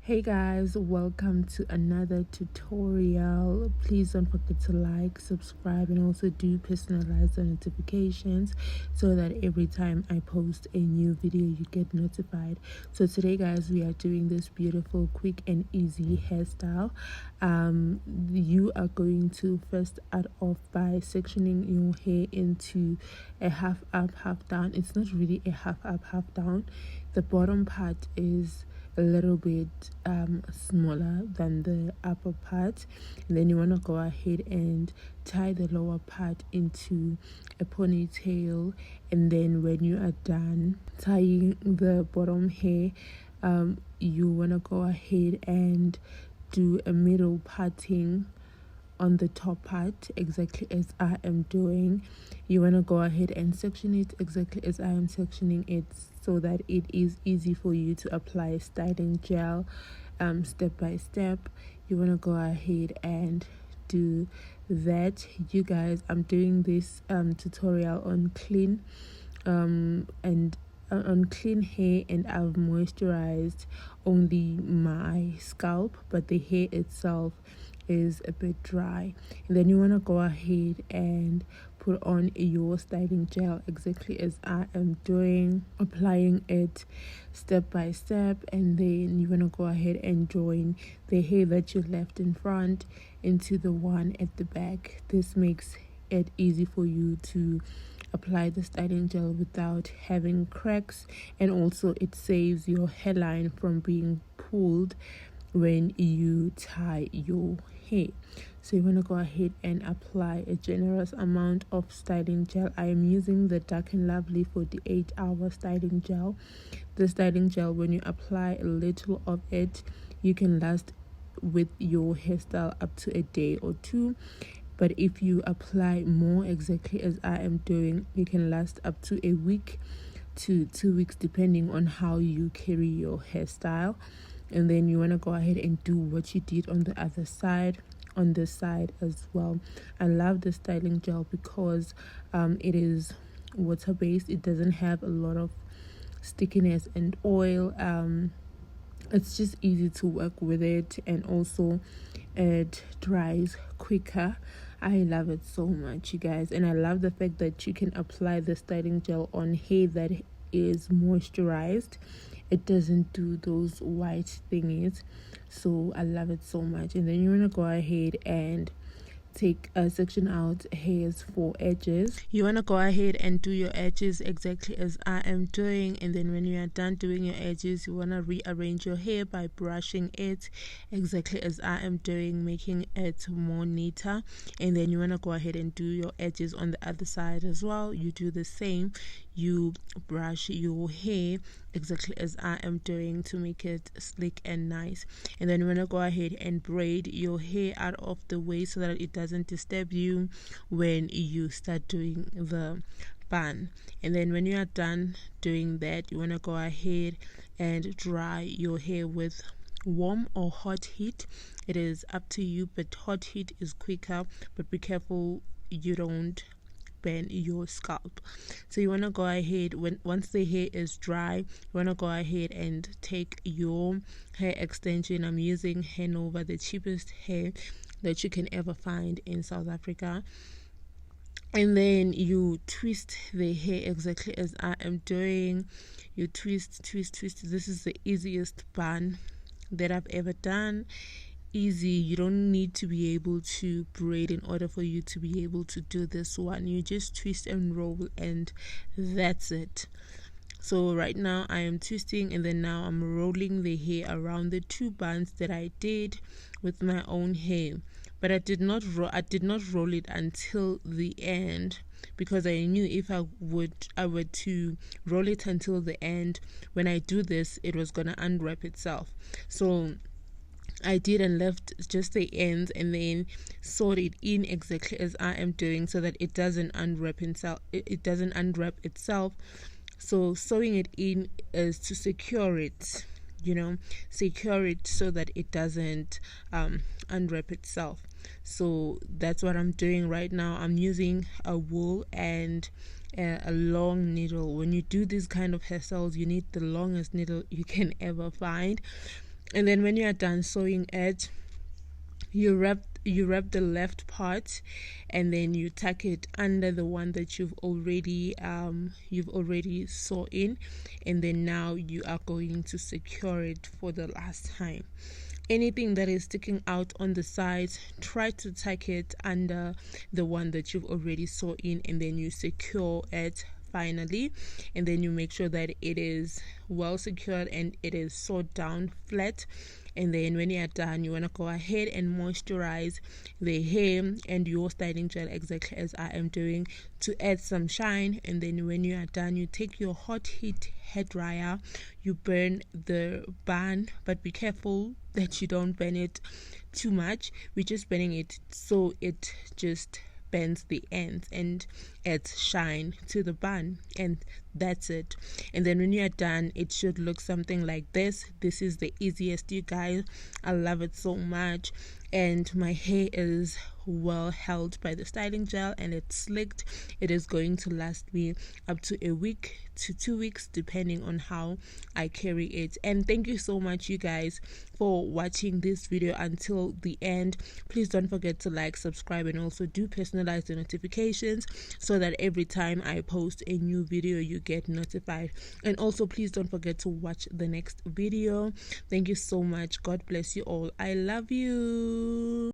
Hey guys, welcome to another tutorial. Please don't forget to like, subscribe, and also do personalize the notifications so that every time I post a new video you get notified. So today guys, we are doing this beautiful, quick and easy hairstyle. You are going to first start off by sectioning your hair into a half up, half down. It's not really a half up, half down. The bottom part is a little bit smaller than the upper part, and then you want to go ahead and tie the lower part into a ponytail. And then when you are done tying the bottom hair, you want to go ahead and do a middle parting on the top part, exactly as I am doing. You want to go ahead and section it exactly as I am sectioning it, so that it is easy for you to apply styling gel step by step. You want to go ahead and do that. You guys, I'm doing this tutorial on clean on clean hair, and I've moisturized only my scalp, but the hair itself is a bit dry. And then you want to go ahead and put on your styling gel exactly as I am doing, applying it step by step. And then you want to go ahead and join the hair that you left in front into the one at the back. This makes it easy for you to apply the styling gel without having cracks, and also it saves your hairline from being pulled when you tie your hair. So you want to go ahead and apply a generous amount of styling gel. I am using the Dark and Lovely 48-hour styling gel. The styling gel, when you apply a little of it, you can last with your hairstyle up to a day or two. But if you apply more, exactly as I am doing, you can last up to a week to 2 weeks, depending on how you carry your hairstyle. And then you want to go ahead and do what you did on the other side, on this side as well. I love the styling gel because it is water based. It doesn't have a lot of stickiness and oil. It's just easy to work with it, and also it dries quicker. I love it so much, you guys, and I love the fact that you can apply the styling gel on hair that is moisturized. It doesn't do those white thingies, so I love it so much. And then you want to go ahead and take a section out hairs for edges. You want to go ahead and do your edges exactly as I am doing, and then when you are done doing your edges, you want to rearrange your hair by brushing it exactly as I am doing, making it more neater. And then you want to go ahead and do your edges on the other side as well. You do the same. You brush your hair exactly as I am doing to make it slick and nice. And then you want to go ahead and braid your hair out of the way so that it doesn't disturb you when you start doing the bun. And then when you are done doing that, you want to go ahead and dry your hair with warm or hot heat. It is up to you, but hot heat is quicker, but be careful you don't burn your scalp. So you want to go ahead, once the hair is dry, you want to go ahead and take your hair extension. I'm using Hair Nova, the cheapest hair that you can ever find in South Africa. And then you twist the hair exactly as I am doing. You twist. This is the easiest bun that I've ever done. Easy. You don't need to be able to braid in order for you to be able to do this one. You just twist and roll, and that's it. So right now I am twisting, and then now I'm rolling the hair around the two buns that I did with my own hair. But I did not roll it until the end, because I knew if I were to roll it until the end, when I do this, it was gonna unwrap itself. So I did and left just the ends, and then sewed it in exactly as I am doing, so that it doesn't unwrap itself. It doesn't unwrap itself. So sewing it in is to secure it, secure it so that it doesn't unwrap itself. So that's what I'm doing right now. I'm using a wool and a long needle. When you do these kind of hairstyles, you need the longest needle you can ever find. And then when you are done sewing it, you wrap the left part, and then you tuck it under the one that you've already sewn in, and then now you are going to secure it for the last time. Anything that is sticking out on the sides, try to tuck it under the one that you've already sewn in, and then you secure it finally, and then you make sure that it is well secured and it is sewed down flat. And then when you are done, you want to go ahead and moisturize the hair and your styling gel exactly as I am doing to add some shine. And then when you are done, you take your hot heat hair dryer, you burn the bun, but be careful that you don't burn it too much. We're just burning it so it just bends the ends and adds shine to the bun, and that's it. And then when you're done, it should look something like this. This is the easiest, you guys. I love it so much, and my hair is well held by the styling gel and it's slicked. It is going to last me up to a week to 2 weeks depending on how I carry it. And thank you so much, you guys, for watching this video until the end. Please don't forget to like, subscribe, and also do personalize the notifications so that every time I post a new video you get notified. And also please don't forget to watch the next video. Thank you so much. God bless you all. I love you.